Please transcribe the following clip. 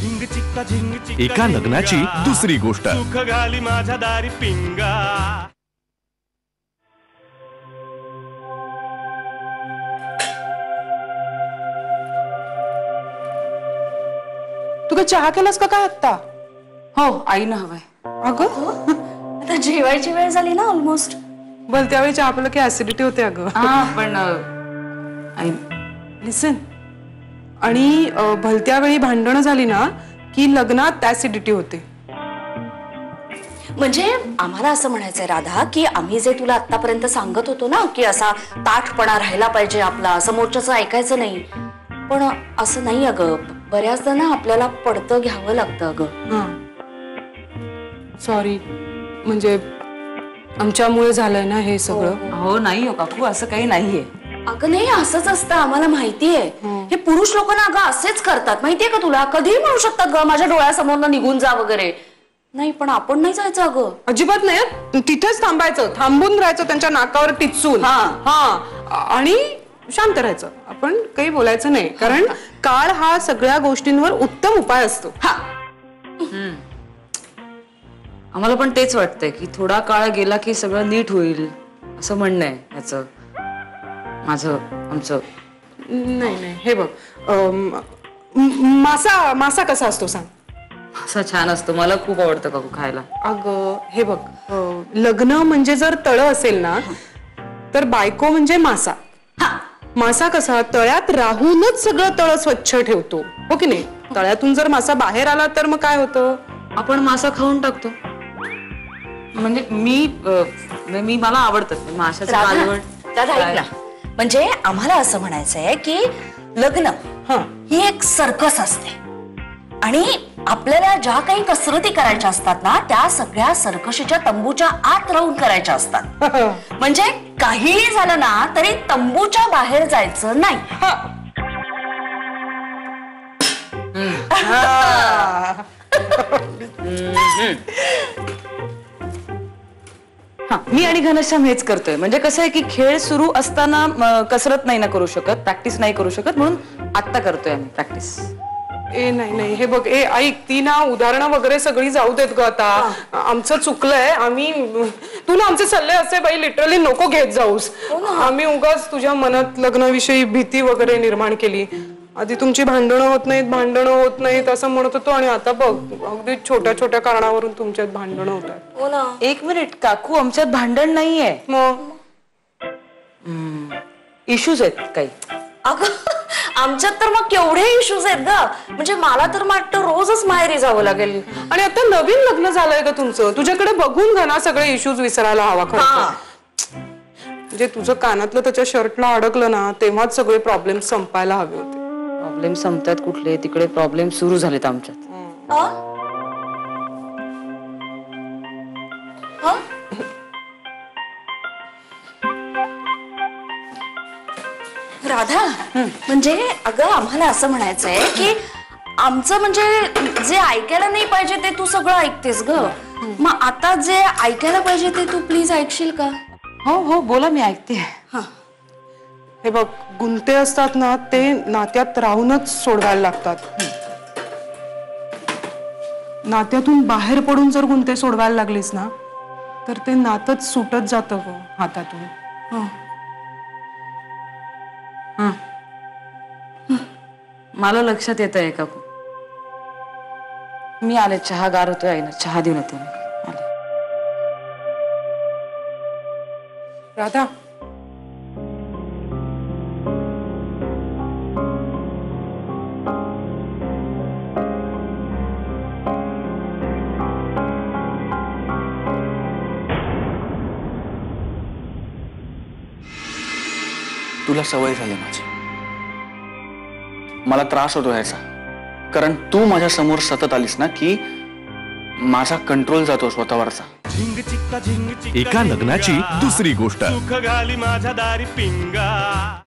एका लग्नाची दुसरी गोष्ट। सुख घाली माझ्या दारी पिंगा। तू काय चहा केलास का काय आत्ता? हो आईनं हवंय। अगं आता जेवायची वेळ झाली ना ऑलमोस्ट। बोल त्यावेळी चहा पिलं की ऍसिडिटी होते अगं। पण आई लिसन आणि भलत्या वेळी भांडणं झाली ना की लग्नात ऍसिडिटी होते। म्हणजे आम्हाला असं म्हणायचंय राधा की आम्ही जे तुला आतापर्यंत सांगत होतो ना की असा ताठपणा राहिला पाहिजे आपला, समोरच्याचं ऐकायचं नाही, पण असं नाही अगं। बऱ्याचदा ना आपल्याला पडतं घ्यावं लागतं अगं। सॉरी, म्हणजे आमच्यामुळे झालंय ना हे सगळं। हो नाही हो काकू, असं काही नाहीये। अगं नाही, असंच असतं, आम्हाला माहितीये। हे पुरुष लोक ना अगं असेच करतात, माहितीये का तुला? कधीही म्हणू शकतात ग माझ्या डोळ्यासमोर निघून जा वगैरे, नाही पण आपण नाही जायचं अगं। अजिबात नाही, तिथेच थांबायचं, थांबून राहायचं त्यांच्या नाकावर टिचून। आणि शांत राहायचं, आपण काही बोलायचं नाही, कारण काळ हा सगळ्या गोष्टींवर उत्तम उपाय असतो। आम्हाला पण तेच वाटतंय की थोडा काळ गेला की सगळं नीट होईल, असं म्हणणं आहे ह्याचं माझं आमचं। नाही नाही, हे बघ, मासा कसा असतो सांग? असं छान असतो, मला खूप आवडतं काकू खायला। अगं हे बघ, लग्न म्हणजे जर तळं असेल ना तर बायको म्हणजे मासा। मासा कसा तळ्यात राहूनच सगळं तळ स्वच्छ ठेवतो, हो की नाही? तळ्यातून जर मासा बाहेर आला तर मग काय होतं? आपण मासा खाऊन टाकतो। म्हणजे मी मला आवडतं माशाचं कालवण। दादा ऐक ना, म्हणजे आम्हाला असं म्हणायचंय की लग्न ही एक सर्कस असते आणि आपल्याला ज्या काही कसरती करायच्या असतात ना त्या सगळ्या सर्कशीच्या तंबूच्या आत राहून करायच्या असतात। म्हणजे काहीही झालं ना तरी तंबूच्या बाहेर जायचं नाही। मी आणि घनश्याम हेच करतोय। म्हणजे कसं आहे की खेळ सुरू असताना कसरत नाही ना करू शकत, प्रॅक्टिस नाही करू शकत, म्हणून आता करतोय आम्ही प्रॅक्टिस। ए नाही नाही, हे बघ, ए ऐक, ती ना उदाहरणं वगैरे सगळी जाऊ देत ग आता। आमचं चुकलंय, आम्ही तू ना आमचे सल्ले असे बाई लिटरली नको घेत जाऊस। आम्ही उगाच तुझ्या मनात लग्नाविषयी भीती वगैरे निर्माण केली। आधी तुमची भांडणं होत नाहीत असं म्हणत होतो, आणि आता बघ अगदी छोट्या छोट्या कारणावरून तुमच्यात भांडणं होतात। हो ना। एक मिनिट काकू, आमच्यात भांडण नाहीये, मग इश्यूज आहेत काही। अगं आमच्यात तर मग केवढे इश्यूज आहेत ग, म्हणजे मला तर वाटतं रोजच माहेरी जावं लागेल। आणि आता नवीन लग्न झालंय ग तुमचं, तुझ्याकडे बघून घना सगळे इश्यूज विसरायला हवा खरं। म्हणजे तुझं कानातलं त्याच्या शर्टला अडकलं ना तेव्हाच सगळे प्रॉब्लेम संपायला हवे होते। प्रॉब्लेम संपतात कुठले, तिकडे प्रॉब्लेम सुरू झालेत आमच्यात। राधा, म्हणजे अगं आम्हाला असं म्हणायचंय की आमचं म्हणजे जे ऐकायला नाही पाहिजे ते तू सगळं ऐकतेस ग, मग आता जे ऐकायला पाहिजे ते तू प्लीज ऐकशील का? हो हो बोला, मी ऐकते। हे बघ, गुंते असतात ना ते नात्यात राहूनच सोडवायला लागतात। नात्यातून बाहेर पडून जर गुंते सोडवायला लागलीस ना तर ते नातच सुटत जातं ग हातातून। मला लक्षात येत आहे काकू, मी आले, चहा गार होतोय, आईनं चहा देऊन येते मी। राधा, तुला सवय झाली माझी, मला त्रास होतो ह्याचा, कारण तू माझ्या समोर सतत आलीस ना की माझा कंट्रोल जातो स्वतःवरचा। एका लग्नाची दुसरी गोष्ट। सुख घाली माझ्या दारी पिंगा।